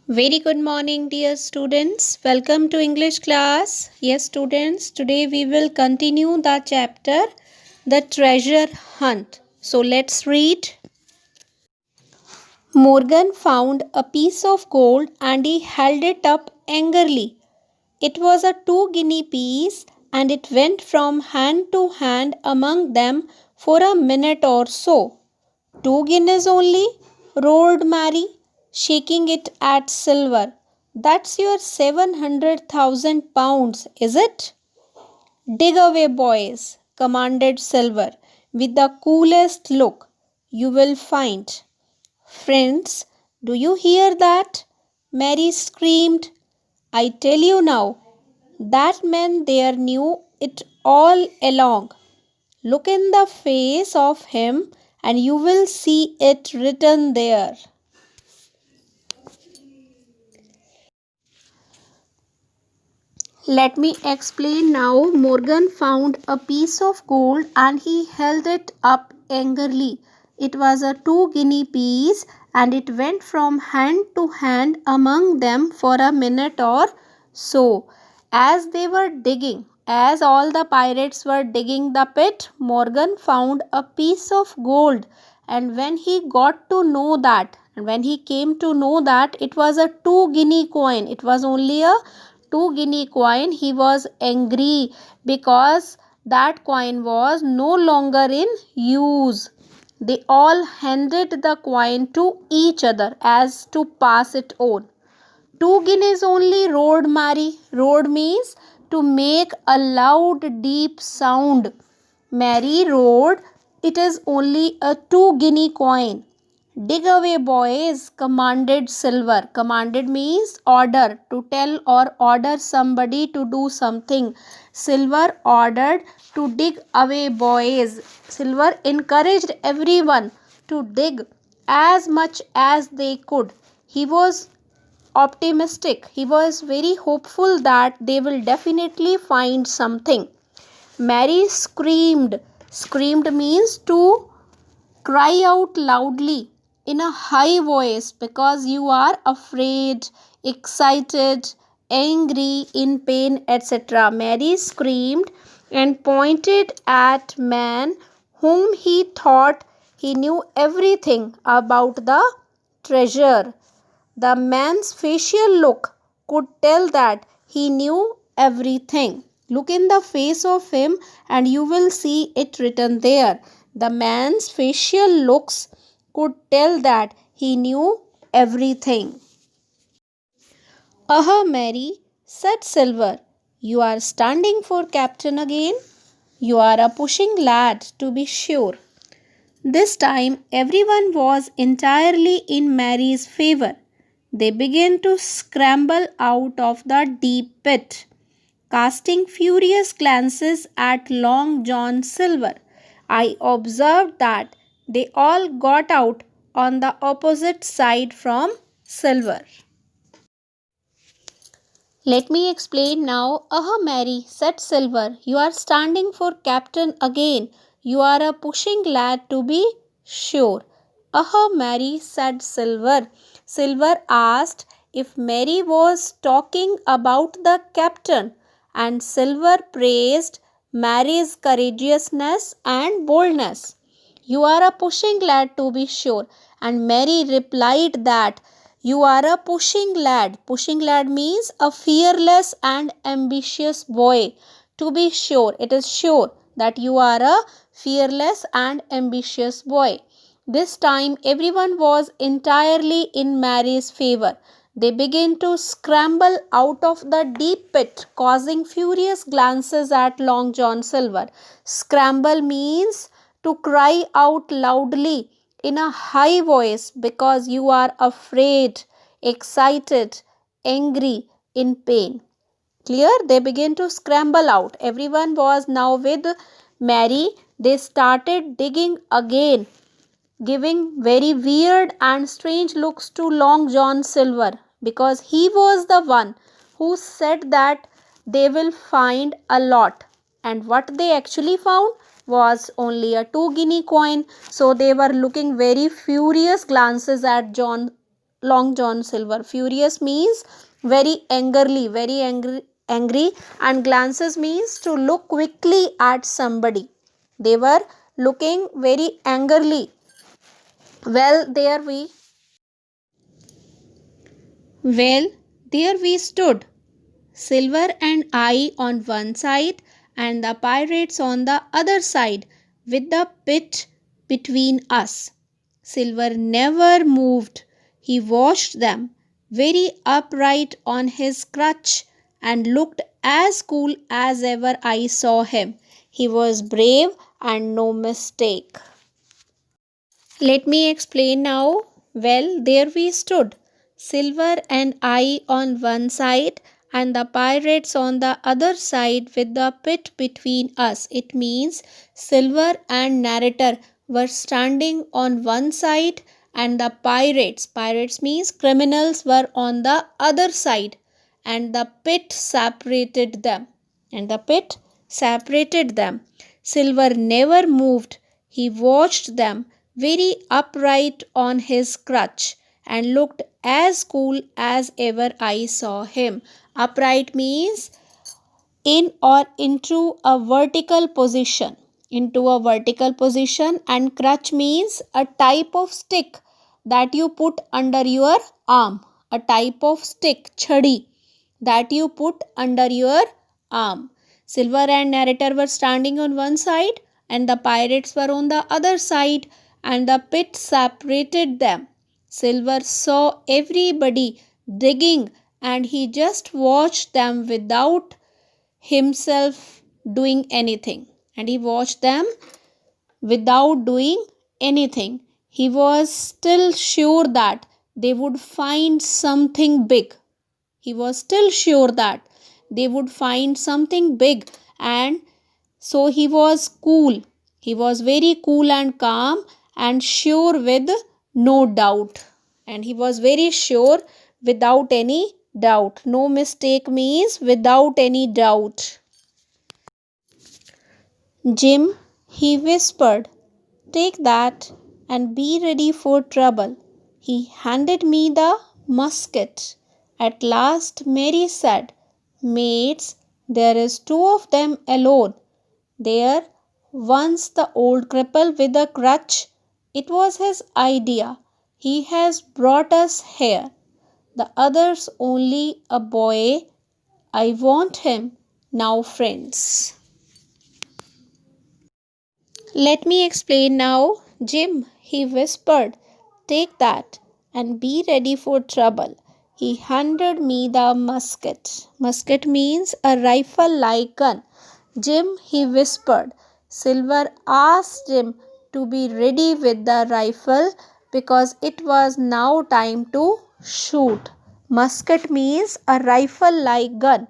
Very good morning, dear students. Welcome to English class. Yes, students, today we will continue the chapter The Treasure Hunt. So let's read. Morgan found a piece of gold and he held it up angrily. It was a 2 guinea piece and it went from hand to hand among them for a minute or so. 2 guineas only? Roared Mary, shaking it at Silver. That's your 700,000 pounds, is it? Dig away, boys, commanded Silver, with the coolest look you will find. Friends, do you hear that? Mary screamed. I tell you now, that man there knew it all along. Look in the face of him and you will see it written there. Let me explain now. Morgan found a piece of gold and he held it up angrily. It was a 2 guinea piece and it went from hand to hand among them for a minute or so. As they were digging, as all the pirates were digging the pit, Morgan found a piece of gold. And when he came to know that it was a 2 guinea coin, it was only a 2 guinea coin, he was angry because that coin was no longer in use. They all handed the coin to each other as to pass it on. 2 guineas only, roared Mary. Roared means to make a loud, deep sound. Mary roared, it is only a 2 guinea coin. Dig away, boys, commanded Silver. Commanded means order, to tell or order somebody to do something. Silver ordered to dig away, boys. Silver encouraged everyone to dig as much as they could. He was optimistic. He was very hopeful that they will definitely find something. Mary screamed. Screamed means to cry out loudly in a high voice because you are afraid, excited, angry, in pain, etc. Mary screamed and pointed at man whom he thought he knew everything about the treasure. The man's facial look could tell that he knew everything. Look in the face of him and you will see it written there. The man's facial looks could tell that he knew everything. Mary, said Silver, you are standing for captain again? You are a pushing lad, to be sure. This time everyone was entirely in Mary's favor. They began to scramble out of the deep pit, casting furious glances at Long John Silver. I observed that they all got out on the opposite side from Silver. Let me explain now. Mary, said Silver, you are standing for captain again. You are a pushing lad, to be sure. Mary, said Silver. Silver asked if Mary was talking about the captain, and Silver praised Mary's courageousness and boldness. You are a pushing lad, to be sure. And Mary replied that you are a pushing lad. Pushing lad means a fearless and ambitious boy. To be sure, it is sure that you are a fearless and ambitious boy. This time, everyone was entirely in Mary's favor. They began to scramble out of the deep pit, causing furious glances at Long John Silver. Scramble means to cry out loudly in a high voice because you are afraid, excited, angry, in pain. Clear? They began to scramble out. Everyone was now with Mary. They started digging again, giving very weird and strange looks to Long John Silver because he was the one who said that they will find a lot. And what they actually found was only a 2 guinea coin. So they were looking very furious glances at Long John Silver. Furious means very angrily, very angry, and glances means to look quickly at somebody. They were looking very angrily. Well, there we stood, Silver and I on one side, and the pirates on the other side, with the pit between us. Silver never moved. He watched them, very upright on his crutch, and looked as cool as ever I saw him. He was brave and no mistake. Let me explain now. Well, there we stood, Silver and I on one side, and the pirates on the other side, with the pit between us. It means Silver and narrator were standing on one side, and the pirates means criminals, were on the other side, and the pit separated them. And the pit separated them. Silver never moved. He watched them, very upright on his crutch, and looked as cool as ever I saw him. Upright means in or into a vertical position. Into a vertical position, and crutch means a type of stick that you put under your arm. A type of stick, chhadi, that you put under your arm. Silver and narrator were standing on one side, and the pirates were on the other side, and the pit separated them. Silver saw everybody digging, and he just watched them without himself doing anything. And he watched them without doing anything. He was still sure that they would find something big. He was still sure that they would find something big, and so he was cool. He was very cool and calm and sure with no doubt. And he was very sure without any doubt. No mistake means without any doubt. Jim, he whispered, take that and be ready for trouble. He handed me the musket. At last Mary said, mates, there is two of them alone. There, once the old cripple with a crutch. It was his idea. He has brought us here. The other's only a boy. I want him. Now, friends. Let me explain now. Jim, he whispered, take that and be ready for trouble. He handed me the musket. Musket means a rifle-like gun. Jim, he whispered. Silver asked Jim to be ready with the rifle because it was now time to shoot. Musket means a rifle-like gun.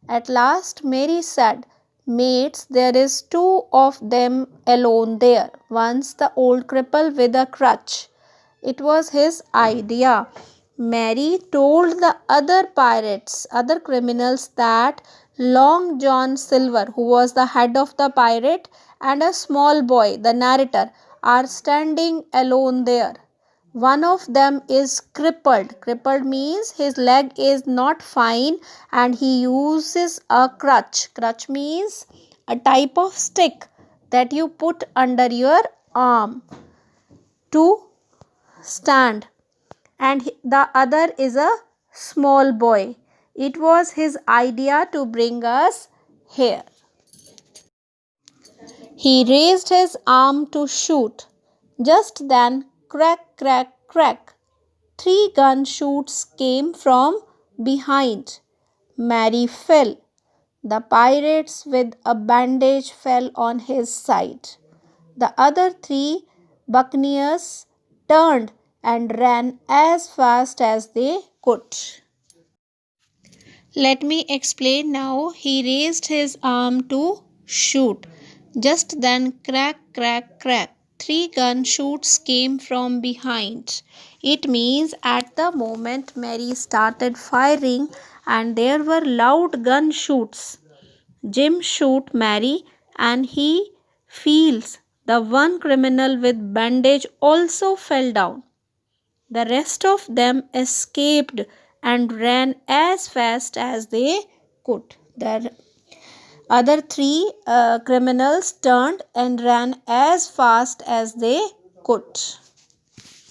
At last Mary said, mates, there is two of them alone there. Once the old cripple with a crutch. It was his idea. Mary told the other criminals that Long John Silver, who was the head of the pirate, and a small boy, the narrator, are standing alone there. One of them is crippled. Crippled means his leg is not fine and he uses a crutch. Crutch means a type of stick that you put under your arm to stand. And the other is a small boy. It was his idea to bring us here. He raised his arm to shoot. Just then, crack, crack, crack, 3 gun shoots came from behind. Mary fell. The pirates with a bandage fell on his side. The other 3 buccaneers turned and ran as fast as they could. Let me explain now. He raised his arm to shoot. Just then, crack, crack, crack, 3 gun shoots came from behind. It means at the moment Mary started firing and there were loud gun shoots. Jim shoot Mary and he feels the one criminal with bandage also fell down. The rest of them escaped and ran as fast as they could. The other three criminals turned and ran as fast as they could.